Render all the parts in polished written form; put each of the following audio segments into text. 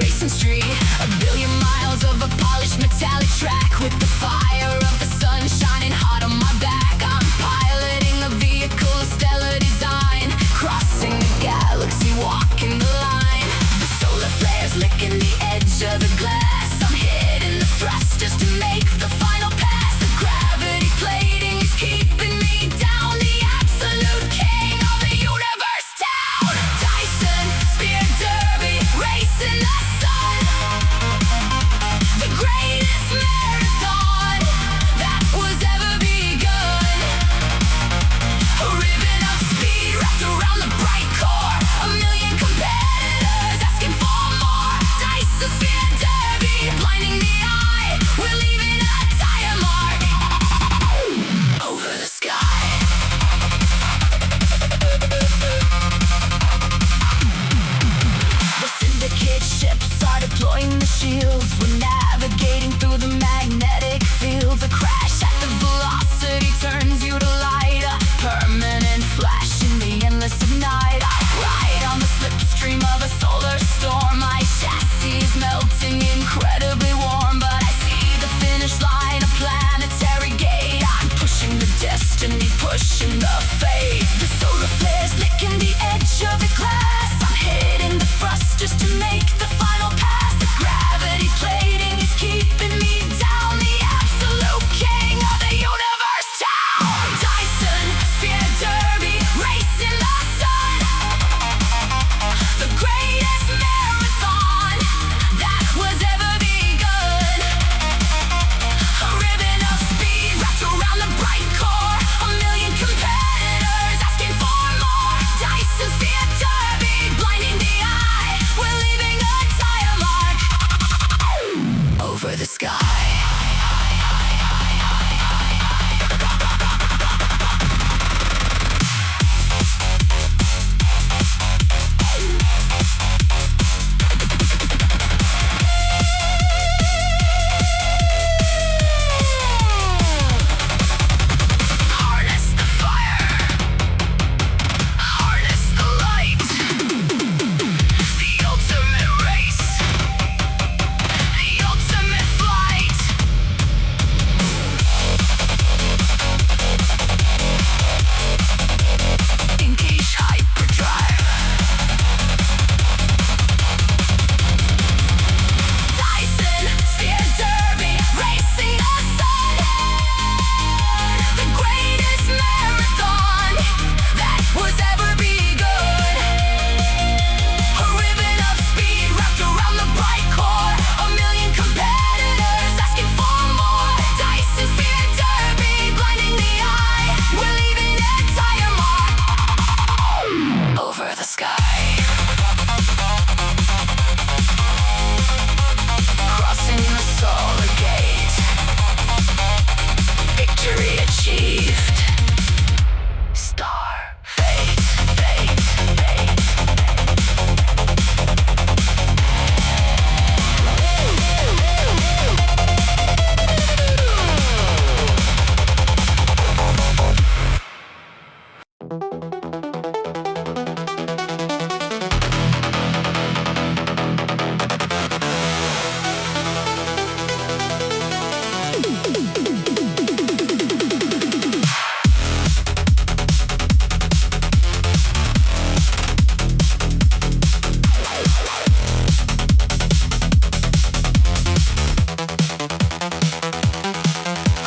racing street. A billion miles of a polished metallic track, with the fire of the sun shining hot on my back. I'm piloting a vehicle of stellar design, crossing the galaxy, walking the line. The solar flares licking the edge of the glass. I'm hitting the thrusters to make the final pass. The gravity plating is keeping me down, the absolute king of the universe town. Dyson, Spear Derby, racing the sun. The greatest marathon that was ever begun. A ribbon of speed wrapped around the bright core. A million competitors asking for more. Dyson, Spear Derby, blinding the eye. We're leaving a tire mark over the sky. The syndicate ships are deploying the shields. We're navigating through the magnetic fields. A crash at the velocity turns you to light. A permanent flash in the endless of night. I ride on the slipstream of a solar storm. My chassis is melting incredibly warm, but I see the finish line, a planetary gate. I'm pushing the destiny, pushing the fate. The solar flares licking the edge of the glass. I'm hitting the thrusters to make the final pass. The gravity plating is keeping me down, the absolute king of the universe town. Dyson, Spear Derby, racing the sun. The greatest marathon that was ever begun. A ribbon of speed wrapped around the bright core. A million competitors asking for more. Dyson, Spear Derby, blinding the eye. We're leaving a tire mark over the sky. Harness the fire, harness the light. The ultimate race, the ultimate flight. Engage hyperdrive. Dyson, Spear Derby, racing the sun. The greatest marathon that was ever begun. A ribbon of speed wrapped around the bright core. A million competitors asking for more. Dyson, Spear Derby, blinding the eye. We're leaving a tire mark over the sky. Crossing the solar gate. Victory achieved. Star, fate, fate, fate.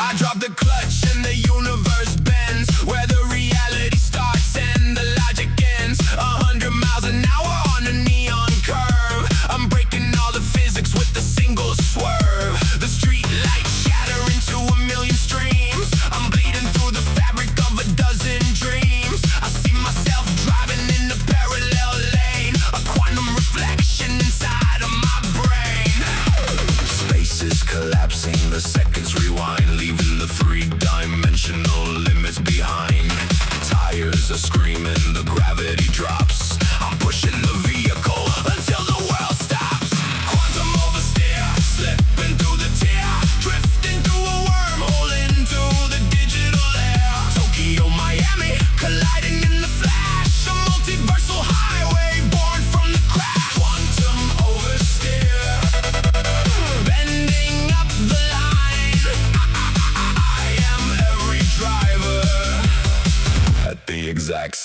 I drop the clutch and the universe bends, where the reality starts and the logic ends. 100 miles an hour on a neon curve. I'm breaking all the physics with a single swerve. The street lights shatter into a million streams. I'm bleeding through the fabric of a dozen dreams. I see myself driving in a parallel lane, a quantum reflection inside of my brain. Space is collapsing, the seconds rewind, leaving the three-dimensional limits behind. Tires are screaming, the gravity drops. I'm pushing the vehicle until the world stops. Quantum oversteer, slipping through the tear, drifting through a wormhole into the digital air. Tokyo, Miami, colliding in the flash. A multiversal highway born from the crash. Quantum oversteer.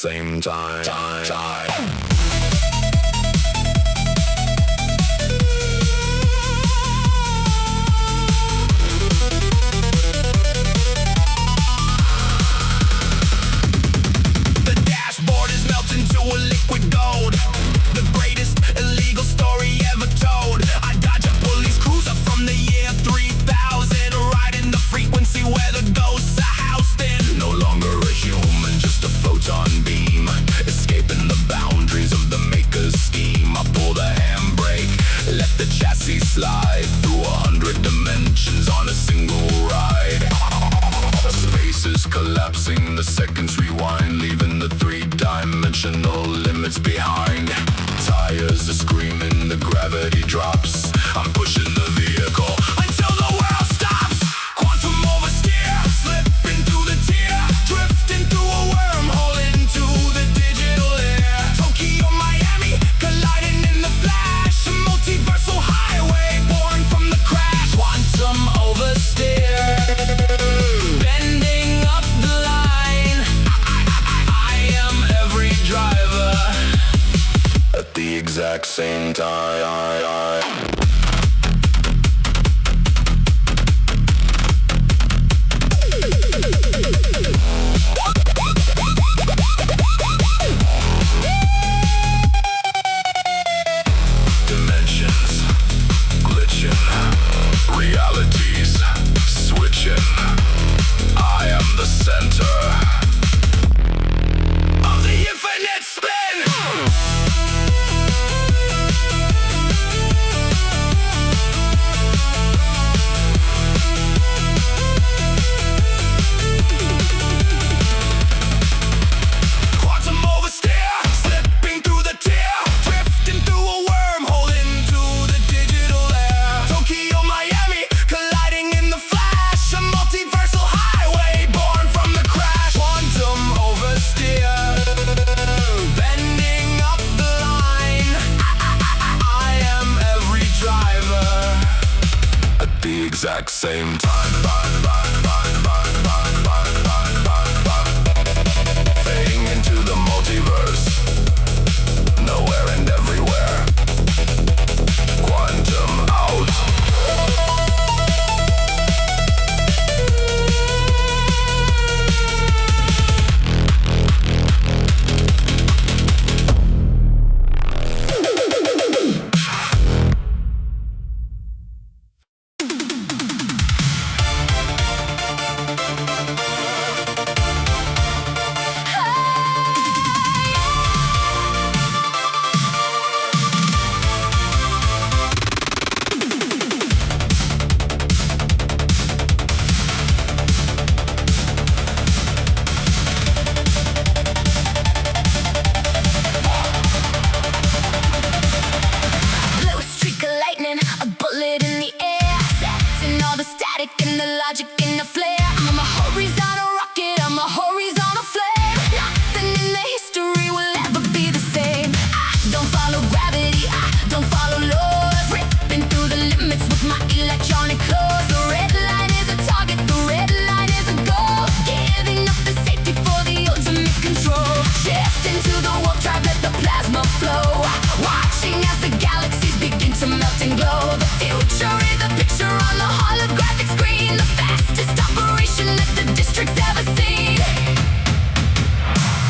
same time. The dashboard is melting to a liquid gold. The greatest illegal story ever told. I dodge a police cruiser from the year 3000, riding the frequency where the ghosts are housed in. No longer a human, just a photon beam, escaping the boundaries of the maker's scheme. I pull the handbrake, let the chassis slide through 100 dimensions on a single ride. Space is collapsing, the seconds rewind, leaving the three-dimensional limits behind. Tires are screaming, the gravity drops. I'm pushing the vehicle until the world stops. Quantum oversteer, slipping through the tier, drifting through a wormhole into the digital air. Tokyo, Miami, colliding in the flash, a multiversal highway born from the crash. Quantum oversteer, bending up the line. I am every driver at the exact same time. Dimensions glitching, realities switching. I am the center of the infinite spin. Quantum oversteer, slipping through the tier, drifting through a wormhole into the digital air. Tokyo, Miami, colliding in the flash, a multiversal highway born from the crash. Quantum oversteer, bending up the line. I am every driver at the exact same time. Fading into the multiverse, nowhere and everywhere. Quantum out. Blue streak of lightning, a bullet in the air, setting all the static and the logic in the flare. I'm a horizontal rocket, I'm a horizontal flame. Nothing in the history will ever be the same. I don't follow gravity, I don't follow laws, ripping through the limits with my electronic claws. The red line is a target, the red line is a goal, giving up the safety for the ultimate control. Shift into the warp drive, let the plasma flow, watching as the galaxies begin to melt and glow. The future is a picture on the holographic screen, the fastest operation that the district's ever seen.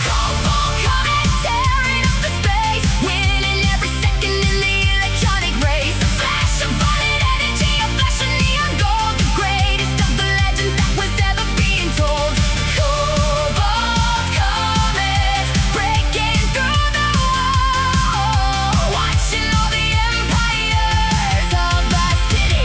Cobalt Comet, tearing up the space, winning every second in the electronic race. A flash of violent energy, a flash of neon gold, the greatest of the legends that was ever being told. Cobalt Comet, breaking through the wall, watching all the empires of our city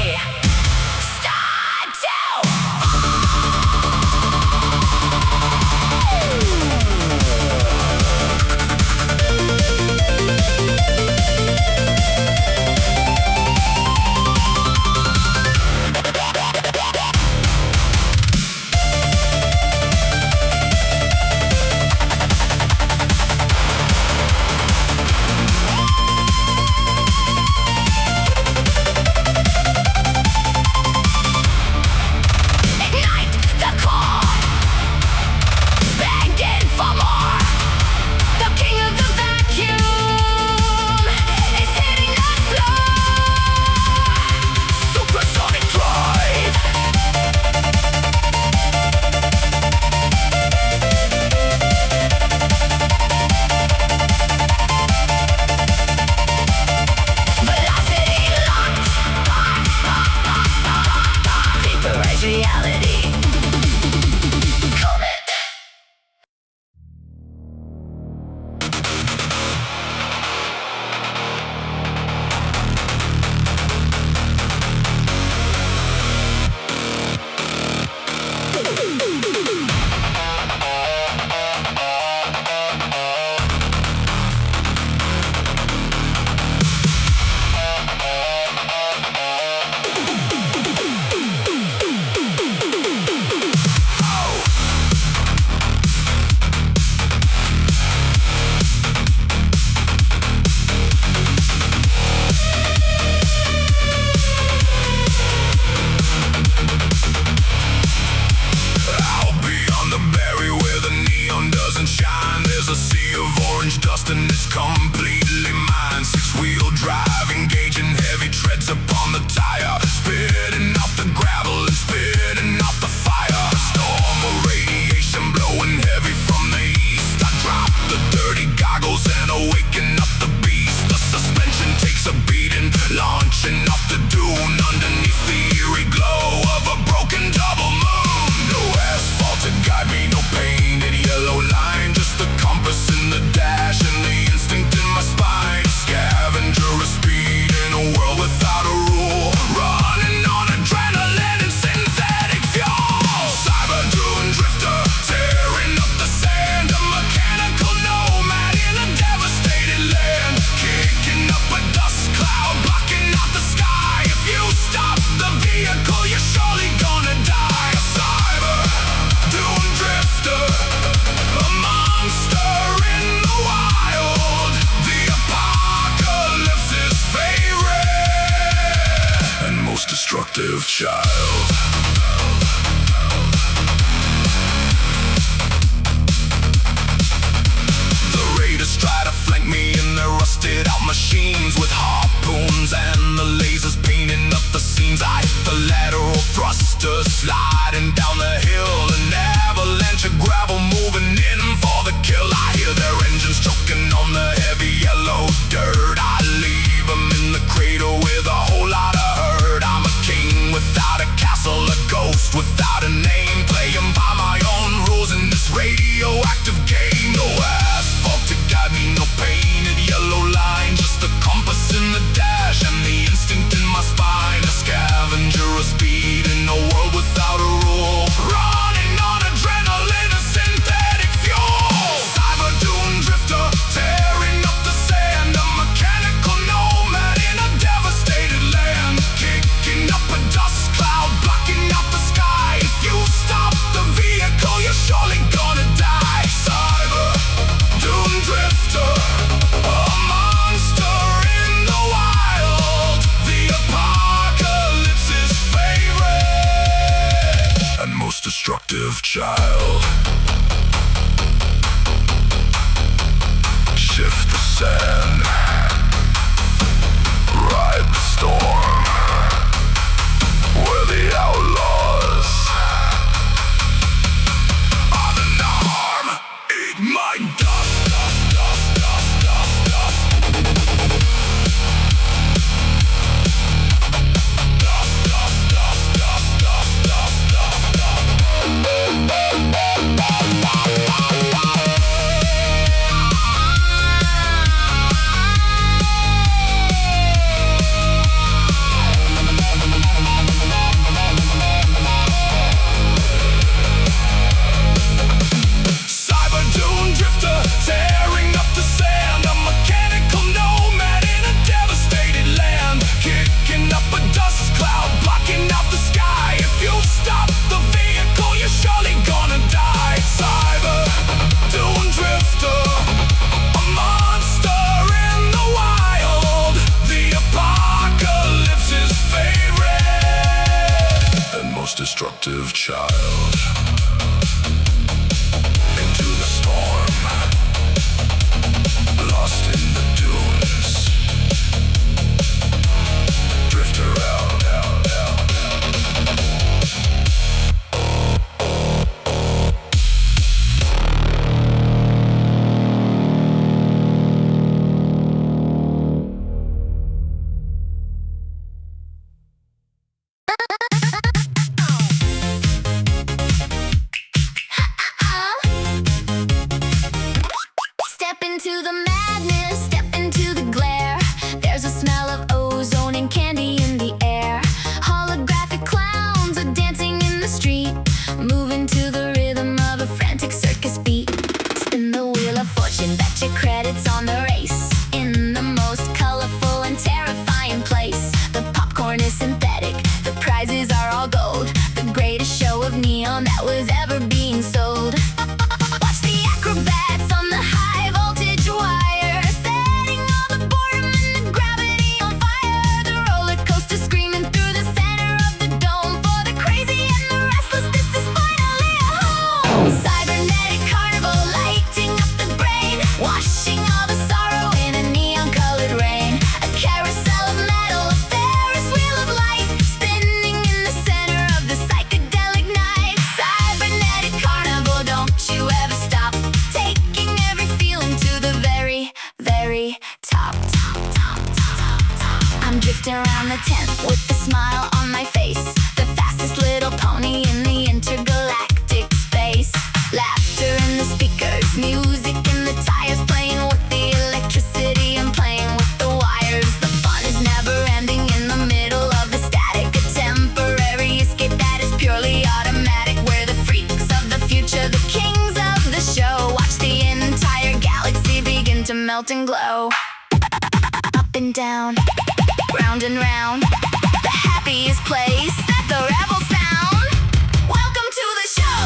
Most-destructive child. The raiders try to flank me in their rusted out machines with harpoons and the lasers painting up the seams. I hit the lateral thruster, sliding down the hill, an avalanche of gravel moving in for the kill. I hear their engines choking on the heavy yellow dirt. I leave them in the cradle with a whole lot of hurt. I'm a king without a castle, a ghost without a name, playing by my own rules in this radioactive game. No asphalt to guide me, no painted yellow line, just a compass in the dash and the instinct in my spine. A scavenger of speed in a world without a rule, running on adrenaline, a synthetic fuel. Cyber-Dune Drifter, tearing up the sand, a mechanical nomad in a devastated land, kicking up a dust cloud, blocking out the sky. If you stop the vehicle, you're surely gonna die. Cyber-Dune Drifter, a monster in the wild, the apocalypse's favorite and most destructive child. Shift the sand, ride the storm, we're the outlaws. I'm an arm, eat my dust, dust, dust, dust, dust, dust. Dust, dust, dust, dust, dust, dust, dust, dust. Cyber-Dune Drifter, tearing up the sand, a mechanical nomad in a devastated land, kicking up a dust cloud, blocking out the sky. If you stop the vehicle, you're surely gonna die. Cyber-Dune Drifter, a monster in the wild, the apocalypse's favorite and most destructive child. Into the storm, lost in the dunes, drifter out, out, out, out. Step into the madness, step into the glare. There's a smell of ozone and candy in the air. Holographic clowns are dancing in the street, moving to the rhythm of a frantic circus beat. Spin the wheel of fortune, bet your credits on the race. In the most colorful and terrifying place, the popcorn is synthetic, the prizes are all gold, the greatest show of neon that was ever being sold. Watch the acrobats on the high voltage wire, setting all the boredom and the gravity on fire. The roller coaster screaming through the center of the dome. For the crazy and the restless, this is finally a home. Cybernetic Carnival, lighting up the brain, washing all the sorrow in a neon-colored rain. A carousel of metal, a Ferris wheel of light, spinning in the center of the psychedelic night. Cybernetic Carnival, don't you ever stop, taking every feeling to the very, very top, top, top, top, top. I'm drifting around the tent with a smile on my face, the fastest little pony in the intergalactic space. Laughter in the speakers, music in the tires, playing with the electricity and playing with the wires. The fun is never ending in the middle of the static, a temporary escape that is purely automatic. We're the freaks of the future, the kings of the show. Watch the entire galaxy begin to melt and glow. Up and down, round and round, the happiest place that the rebels found. Welcome to the show.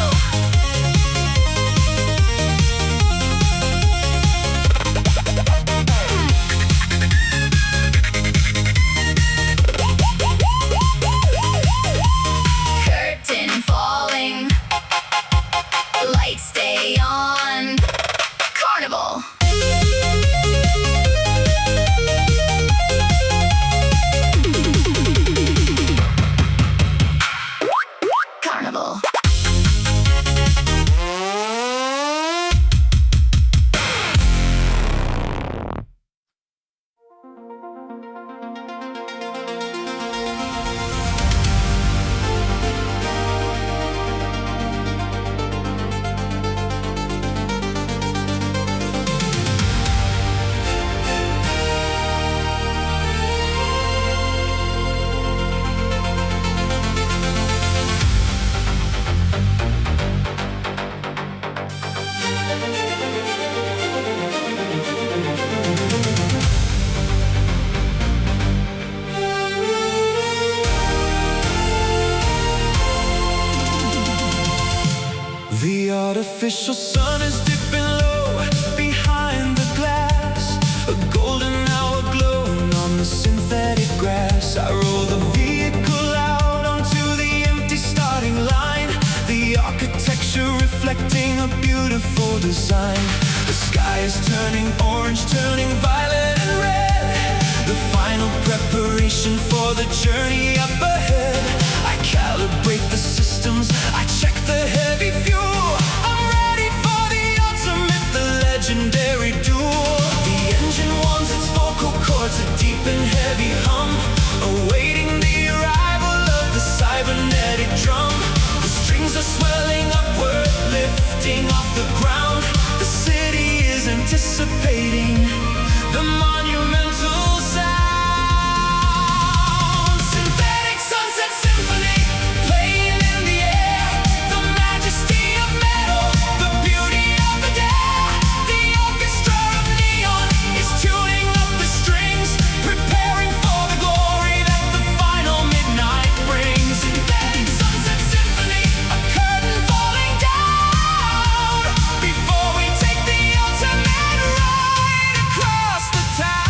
artificial sun is dipping low behind the glass, a golden hour glowing on the synthetic grass. I roll the vehicle out onto the empty starting line, the architecture reflecting a beautiful design. The sky is turning orange, turning violet and red, the final preparation for the journey up ahead. I calibrate the systems, I check the heavy fuel. I'm ready for the ultimate, the legendary duel. The engine warms its vocal cords, a deep and heavy hum, awaiting the arrival of the cybernetic drum. The strings are swelling upward, lifting off the ground. The city is anticipating the monumental sound. Synthetic sunset symphony playing in the air, the majesty of metal, the beauty of the day. The orchestra of neon is tuning up the strings, preparing for the glory that the final midnight brings. Synthetic sunset symphony, a curtain falling down before we take the ultimate ride across the town.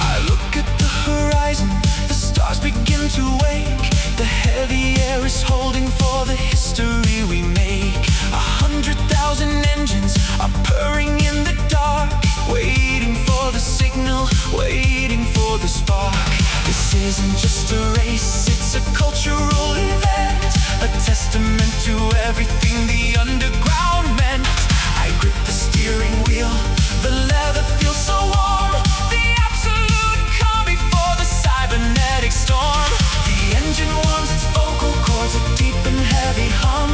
I look at the horizon, the stars begin to wake. The heavy air is holding for the history we make. 100,000 engines are purring in the dark, waiting for the signal, waiting for the spark. This isn't just a race, it's a cultural event, a testament to everything the underground meant. I grip the steering wheel, the leather feels so warm, the absolute calm before the cybernetic storm. The engine warms its vocal cords, a deep and heavy hum,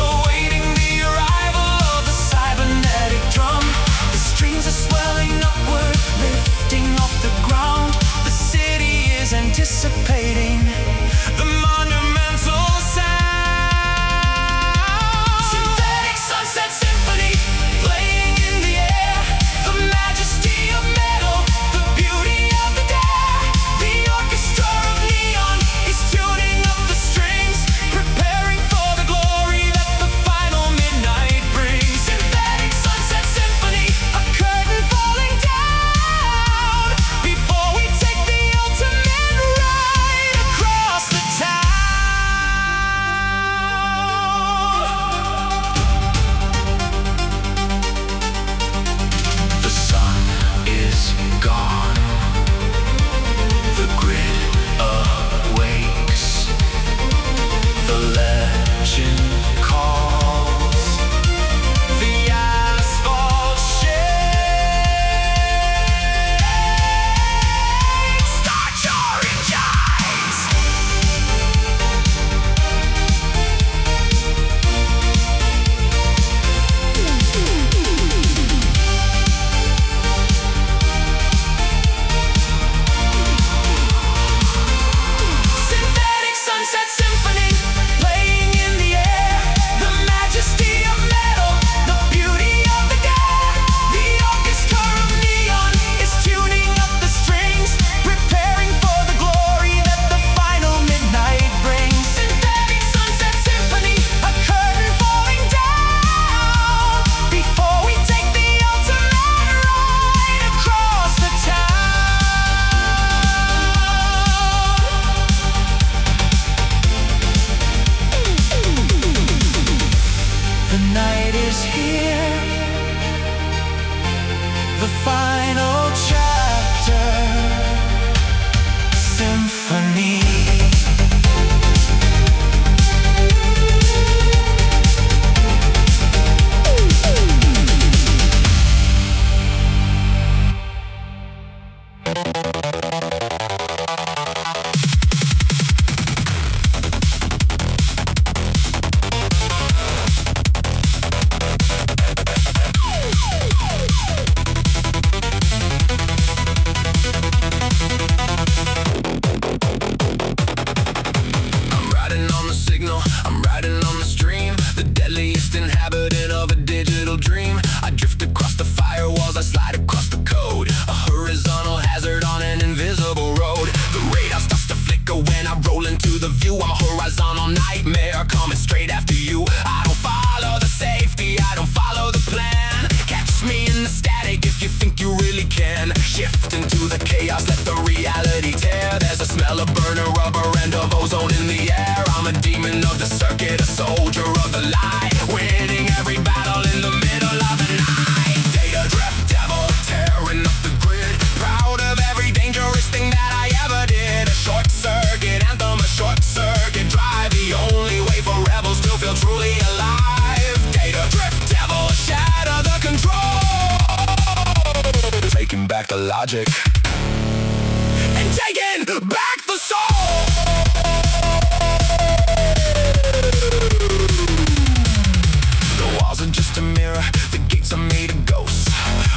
awaiting the arrival of the cybernetic drum. The strings are swelling upward, lifting off the ground. The city is anticipating the monumental sound. if you think you really can. Shift into the chaos, let the reality tear. There's a smell of burning rubber and of ozone in the air. I'm a demon of the circuit, a soldier of the light, winning every battle in the middle of the night. Data drift devil, tearing up the grid, proud of every dangerous thing that I ever did. A short circuit anthem, a short circuit drive, the only way for rebels to feel truly alive. Data drift devil, shatter the control, taking back the logic and taking back the soul. The walls are just a mirror, the gates are made of ghosts.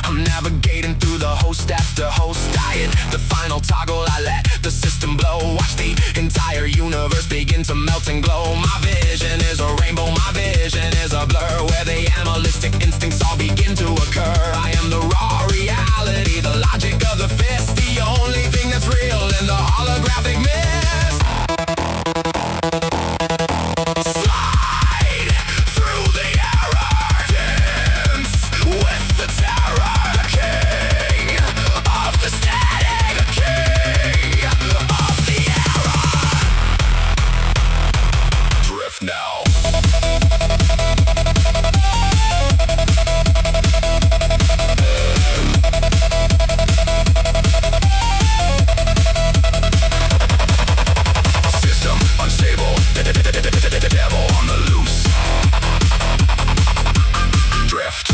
I'm navigating through the host after host. I hit the final toggle, I let the system blow. Watch the entire universe begin to melt and glow. My vision is a rainbow, my vision is a blur, where the animalistic instincts all begin to occur. I am the raw reality, the logic of the fist, the only thing that's real in the holographic mist. Slide through the error, dance with the terror. The king of the static, the king of the error. Drift now. System unstable, devil on the loose. Drift.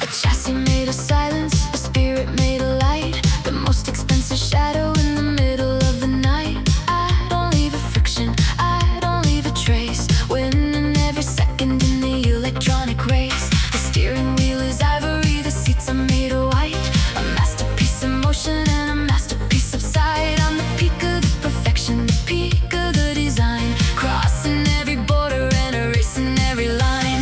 A chassis made of silence, a spirit made of light, the most expensive shadow in the middle of the night. I don't leave a friction, I don't leave a trace, winning every second in the electronic race. The steering wheel is ivory, the seats are made of white, a masterpiece of motion and a masterpiece of sight. I'm the peak of the perfection, the peak of the design, crossing every border and erasing every line.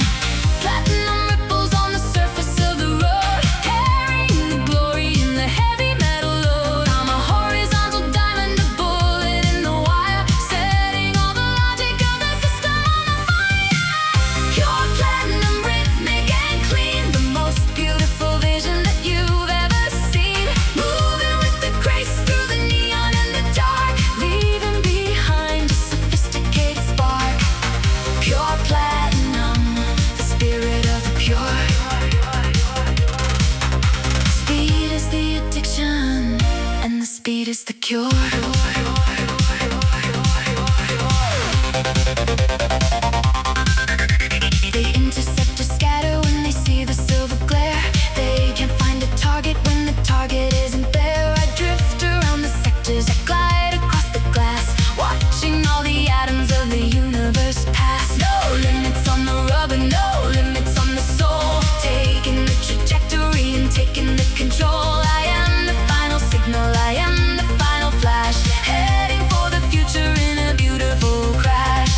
Platinum ripples on the surface of the road, carrying the glory in the heavy metal load. I'm a horizontal diamond, a bullet in the wire, setting all the logic of the system on fire. Pure platinum, rhythmic and clean, the most beautiful vision that you've ever seen. Moving with the grace through the neon and the dark, leaving behind a sophisticated spark. Pure platinum, the spirit of the pure. Speed is the addiction, and the speed is the cure. They intercept or scatter when they see the silver glare. They can't find a target when the target isn't there. I drift around the sectors, I glide across the glass, watching all the atoms of the universe pass. No limits on the rubber, no limits on the soul, taking the trajectory and taking the control. I am the final signal, I am the final flash, heading for the future in a beautiful crash.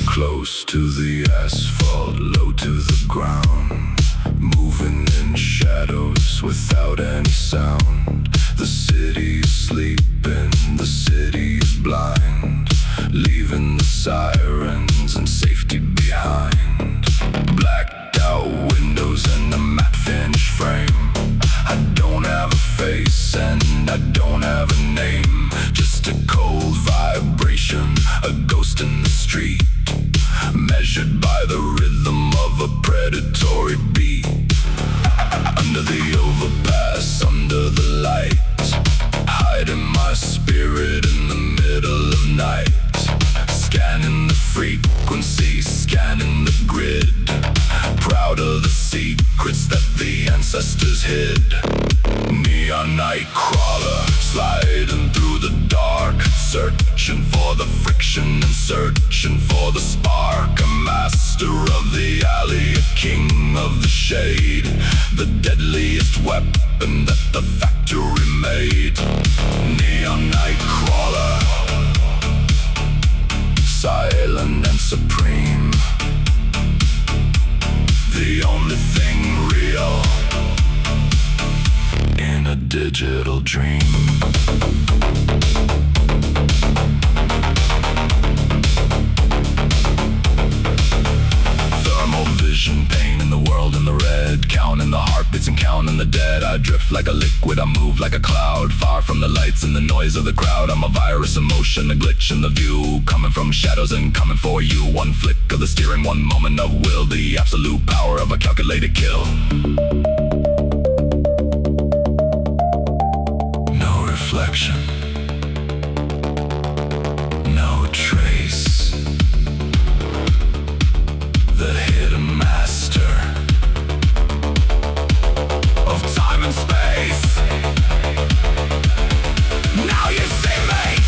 Close to the asphalt, low to the ground, moving in shadows without any sound. The city is sleeping, the city is blind, leaving the sirens and safety behind. Blacked out windows and a matte finish frame. I don't have a face and I don't have a name, just a cold vibration, a ghost in the street, measured by the rhythm of a predatory beat. Under the overpass, under the light, hiding my spirit in the middle of night. Scanning the frequency, scanning the grid, proud of the secrets that the ancestors hid. Neon night crawler, sliding through the dark, searching for the friction and searching for the spark. A master of the alley, a king of the shade, the deadliest weapon that the factory made. Neon night crawler, silent and supreme, the only thing real in a digital dream. Thermal vision, pain in the world in the red, counting the heartbeats and counting the dead. I drift like a liquid, I move like a cloud, far from the lights and the noise of the crowd. I'm a virus in motion, a glitch in the view, coming from shadows and coming for you. One flick of the steering, one moment of will, the absolute power of a calculated kill. No reflection, no trace, the hidden master of time and space. Now you see me.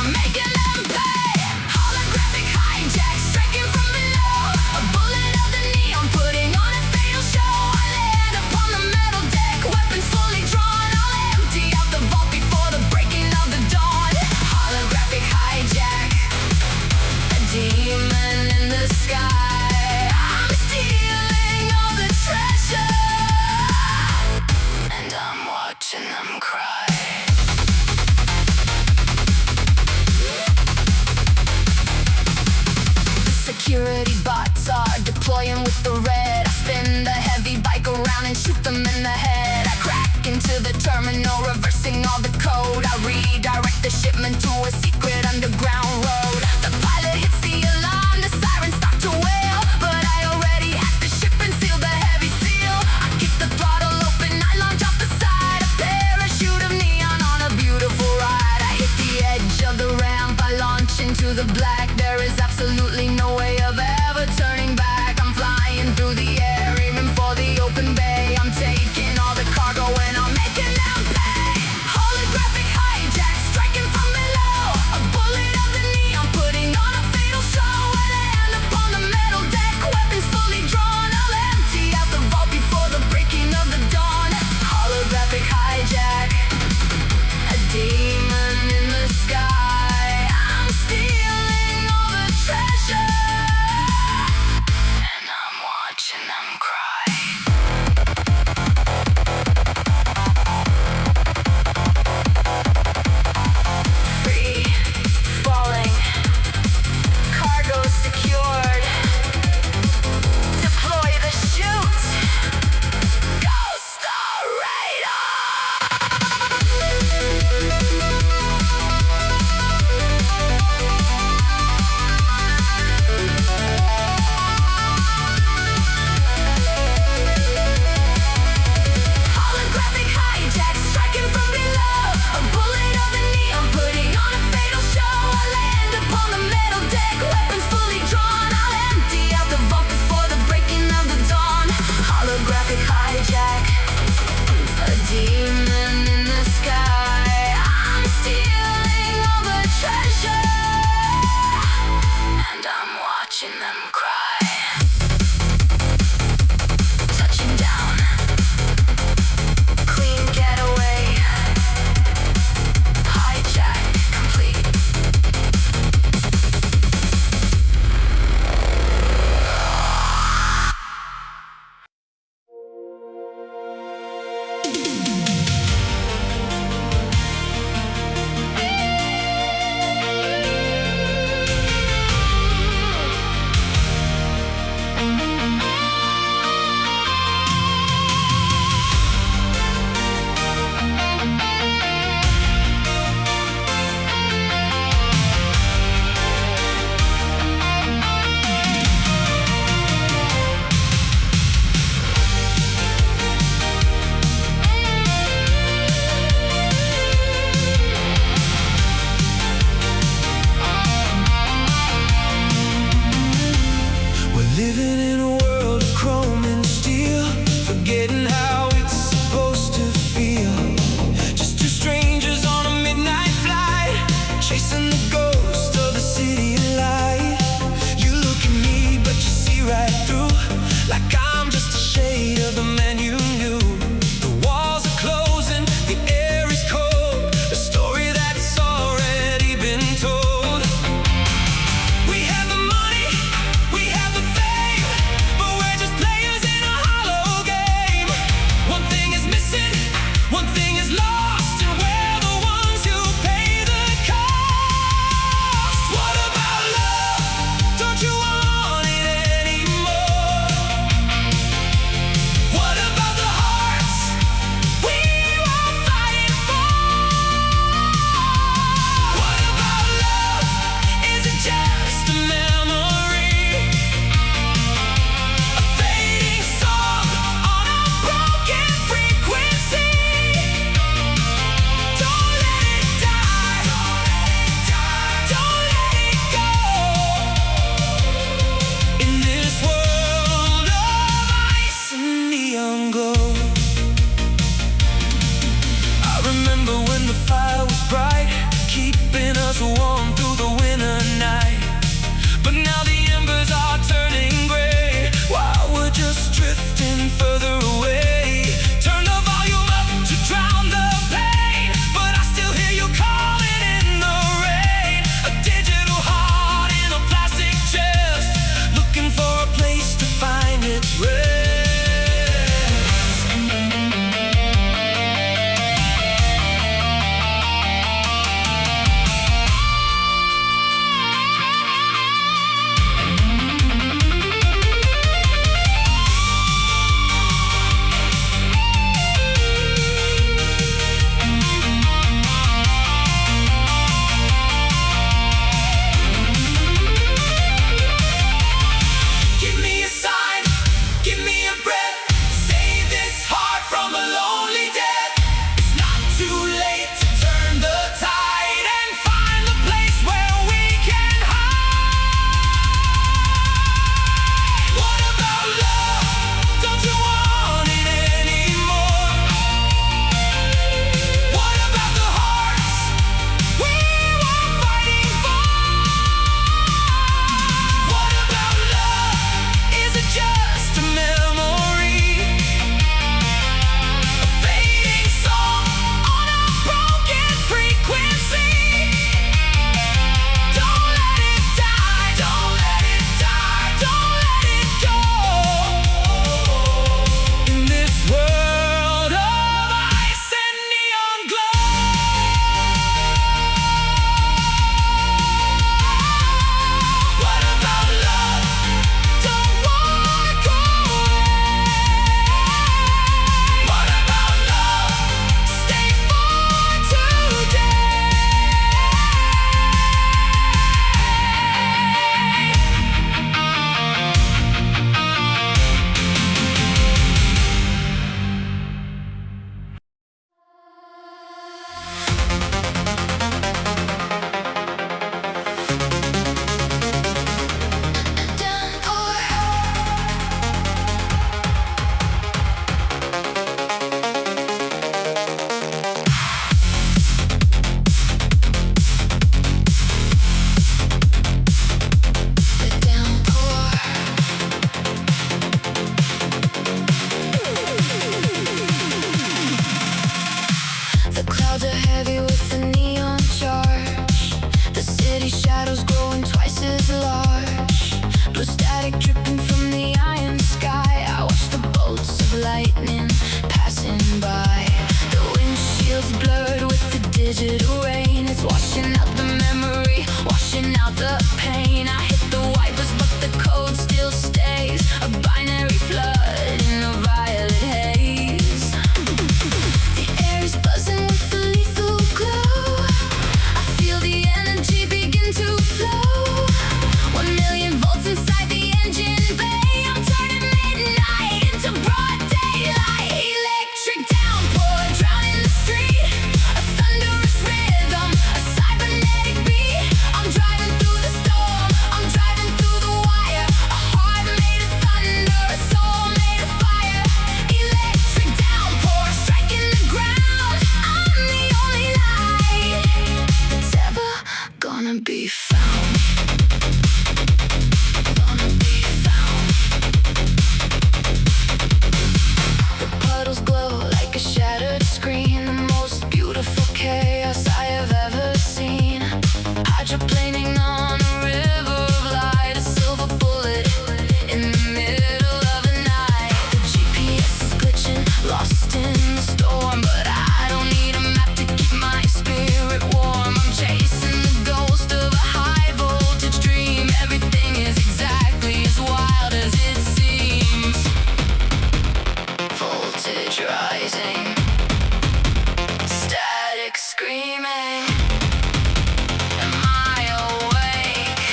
Making them pay. Holographic hijack, striking from below. A bullet of and shoot them in the head. I crack into the terminal, reversing all the code. I redirect the shipment to a secret underground road. The pilot hits the alarm, the sirens start to wail, but I already hacked the ship and sealed the heavy seal. I kick the throttle open, I launch off the side, a parachute of neon on a beautiful ride. I hit the edge of the ramp, I launch into the black. There is absolutely no way of ever turning back. I'm flying through the air, aiming for the open bay. I'm taking all the cargo and I'm making them pay. Holographic hijack, striking from below. shadows growing twice as large. Blue static dripping from the iron sky. I watch the bolts of lightning passing by. The windshield's blurred with the digital rain. It's washing out the memory, washing out the pain. I hit the wipers but the code still stays. A binary flood in a violet haze. The air is buzzing with the lethal glow. I feel the energy begin to flow. 1 million volts inside the engine bay. I'm turning midnight into broad daylight. Electric downpour drowning the street. A thunderous rhythm, a cybernetic beat. I'm driving through the storm, I'm driving through the wire. A heart made of thunder, a soul made of fire. Electric downpour striking the ground. I'm the only light that's ever gonna be found. Gonna be found. The puddles glow like a shattered screen. The most beautiful chaos I have ever seen. Hydroplaning on a river of light. A silver bullet in the middle of the night. The GPS is glitching, lost in the storm. But I don't need a map to keep my spirit warm. I'm chasing the ghost of a high voltage dream. Everything is exactly as wild as it seems. Voltage rising, static screaming. Am I awake?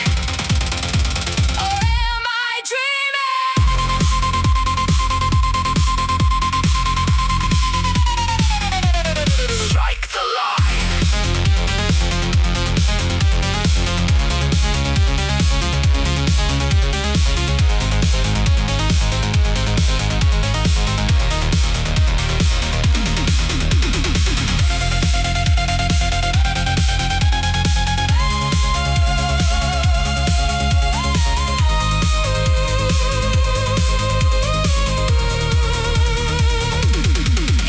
Or am I dreaming? Strike the line.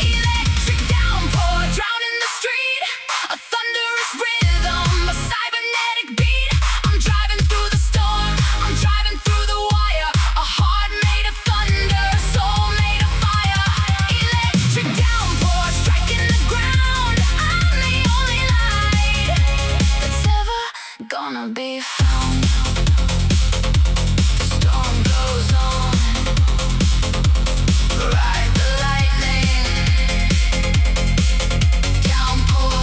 Electric downpour drowning the street. A thunderous rhythm, a cybernetic beat. I'm driving through the storm, I'm driving through the wire. A heart made of thunder, a soul made of fire. Electric downpour striking the ground. I'm the only light that's ever gonna be found. The storm goes on. Ride the lightning. Downpour.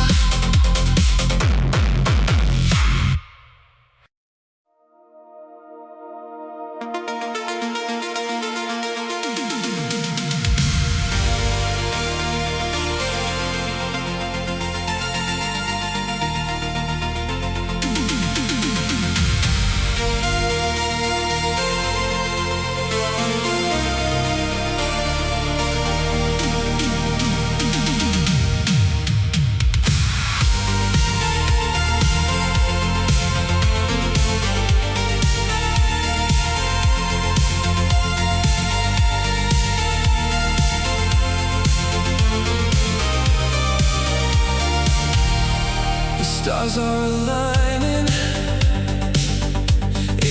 The stars are aligning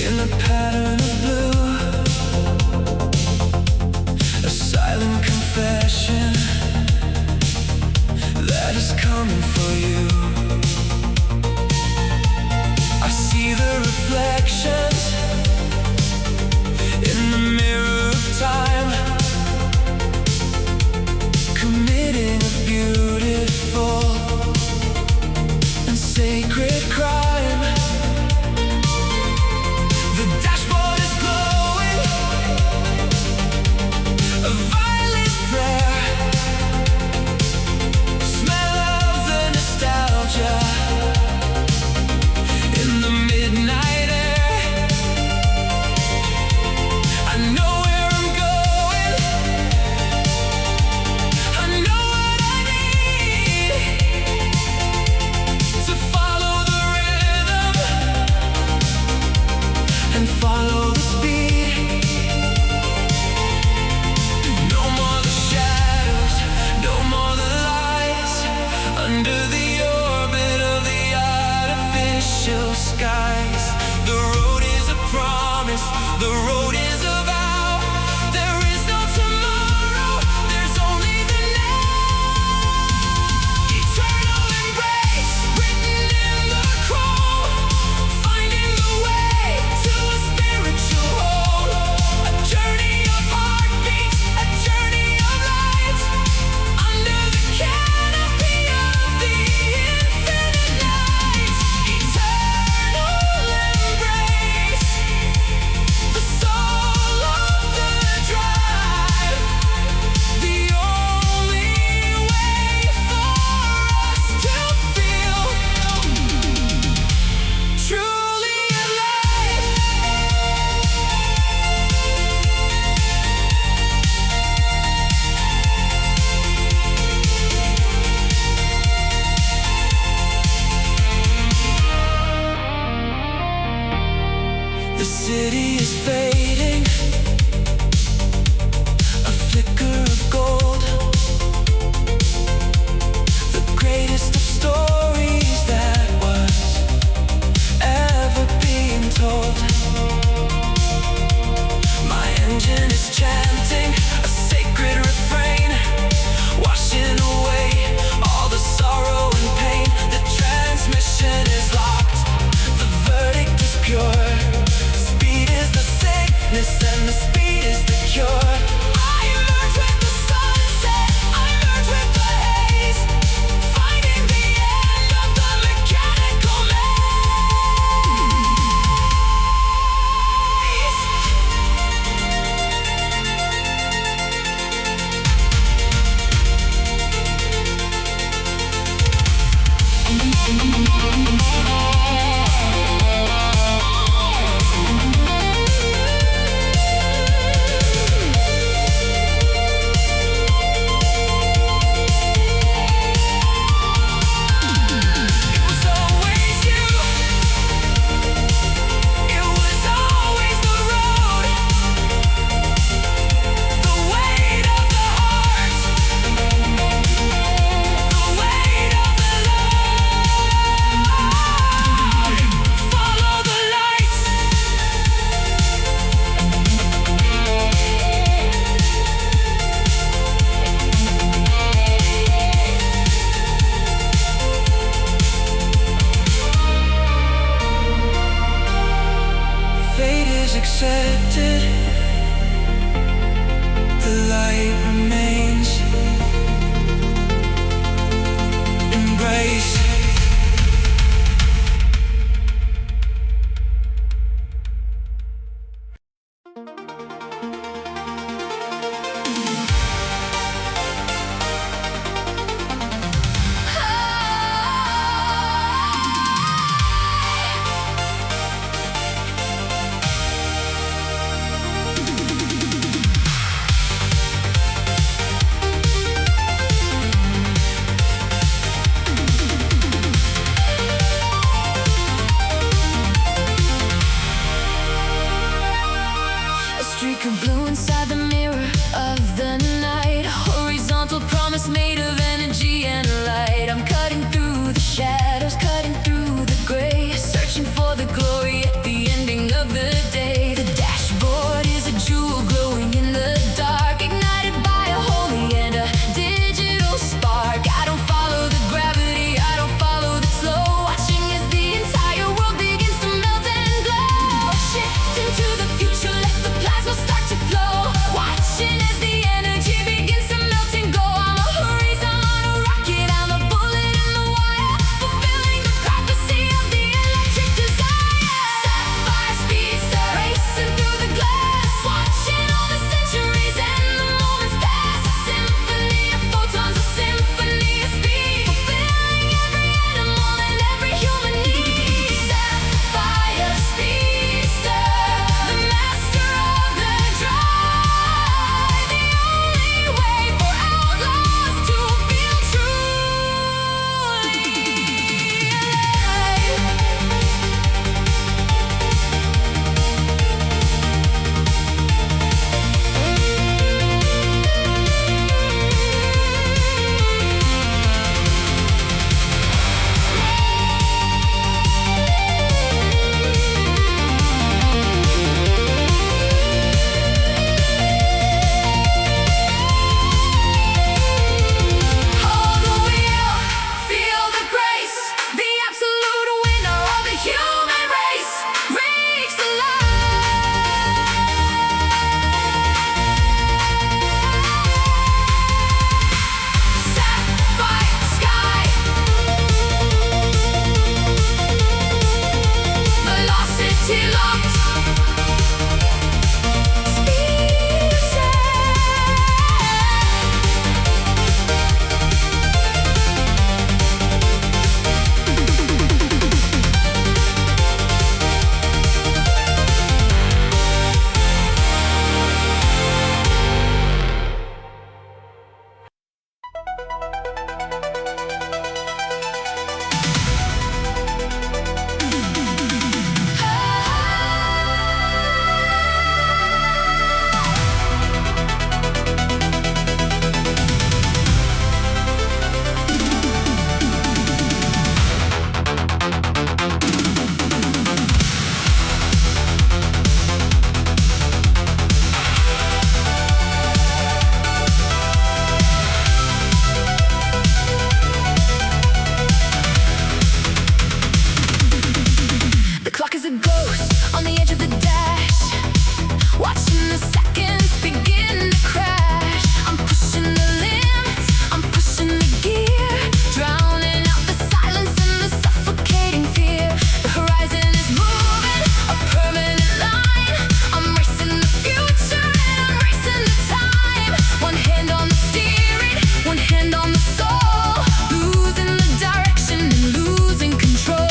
in a pattern of blue. A silent confession that is coming for you. I see the reflections in the mirror of time, committing a beautiful and sacred crime. The dashboard is glowing, a violet flare, smell of the force made of energy and light. I'm cutting through the shadows, cutting through the gray, searching for the glory at the ending of the day. The dashboard is a jewel glowing in the dark, ignited by a holy and a digital spark. I don't follow the gravity, I don't follow the flow, watching as the entire world begins to melt and glow. Shift into the future, let the plasma start to flow, watching as the energy begins to melt and go. I'm a horizon, a rocket, I'm a bullet in the wire, fulfilling the prophecy of the electric desire. Sapphire Speedster, racing through the glass, watching all the centuries and the moments pass. A symphony of photons, a symphony of speed, fulfilling every animal and every human need. Sapphire Speedster, the master of the drive, the only way for outlaws to feel truly hold the wheel, feel the grace, the absolute winner of the human race reach the light. Sapphire sky, velocity locked, speed set. The clock is a ghost on the edge of the dash, watching the seconds begin to crash. I'm pushing the limits, I'm pushing the gear, drowning out the silence and the suffocating fear. The horizon is moving, a permanent line. I'm racing the future and I'm racing the time. One hand on the steering, one hand on the soul, losing the direction and losing control.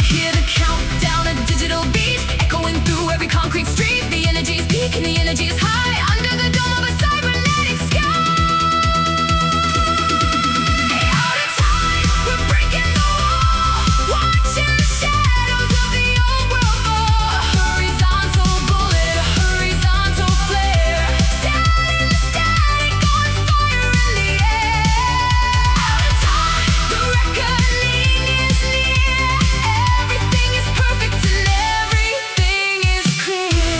Hear the countdown, a digital beat, echoing through every concrete street. The energy is peak and the energy is high, under the dome of a cybernetic sky. Out of time, we're breaking the wall, watching the shadows of the old world fall. A horizontal bullet, a horizontal flare, setting the static on fire in the air. Out of time, the reckoning is near. Everything is perfect and everything is clear.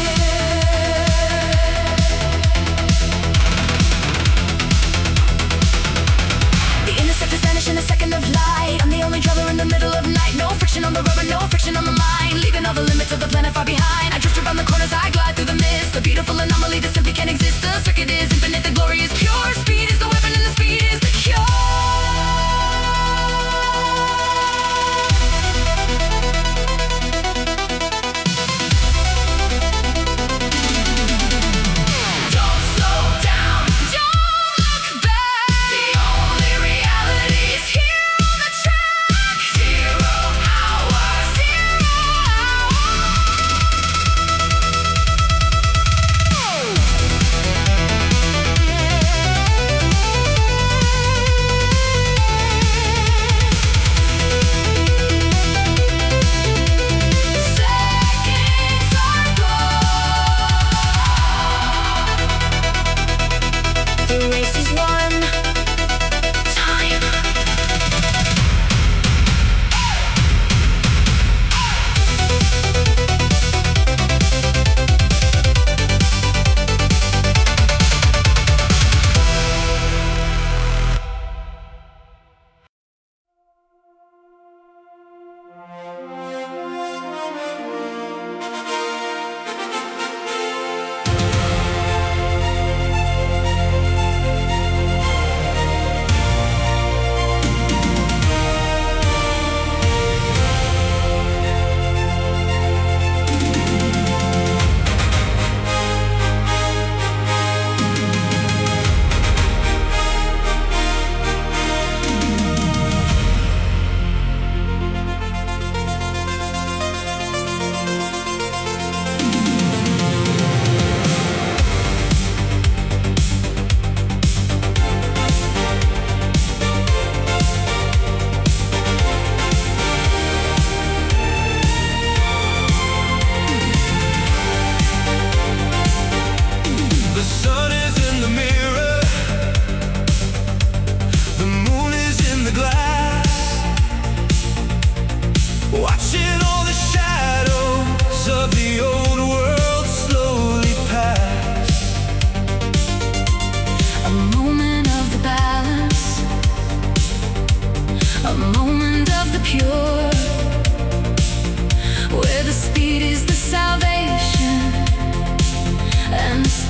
The interceptors vanish in a second of light. I'm the only driver in the middle of night. No friction on the rubber, no friction on the mind. Leaving all the limits of the planet far behind. I drift around the corners, I glide through the mist. The beautiful anomaly that simply can't exist. The circuit is infinite, the glory is pure. Speed is the weapon and the speed is the cure. Don't slow down, don't look back. The only reality is here on the track. 0 hour, 0 hour.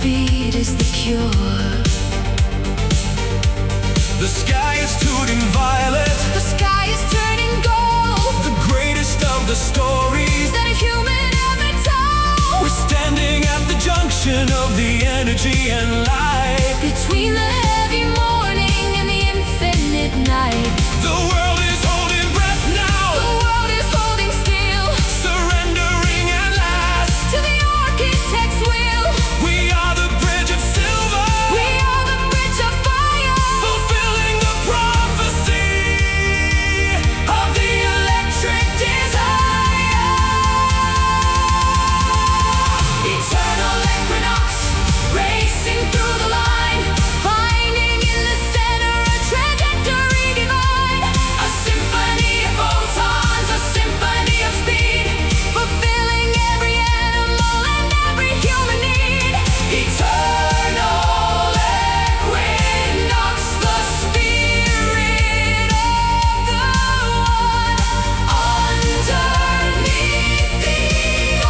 speed is the cure. The sky is turning violet. The sky is turning gold. The greatest of the stories That a human ever told. We're standing at the junction of the energy and light. Between the heavy morning and the infinite night. The world is holding breath now. The world is holding still. Surrendering at last To the architect's will. We are the bridge of silver. We are the bridge of fire. Fulfilling the prophecy of the electric desire. Eternal equinox, racing through the line, finding in the center a trajectory divine. A symphony of photons, a symphony of speed, fulfilling every animal and every human need. Eternal equinox, the spirit of the one, underneath the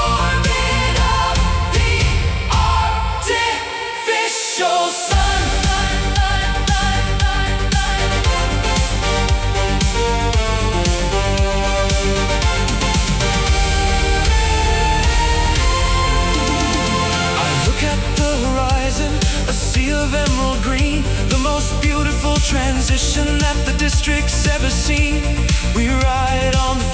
orbit of the artificial sun. I look at the horizon, a sea of emerald green, the most beautiful transition that the district's ever seen. We ride on the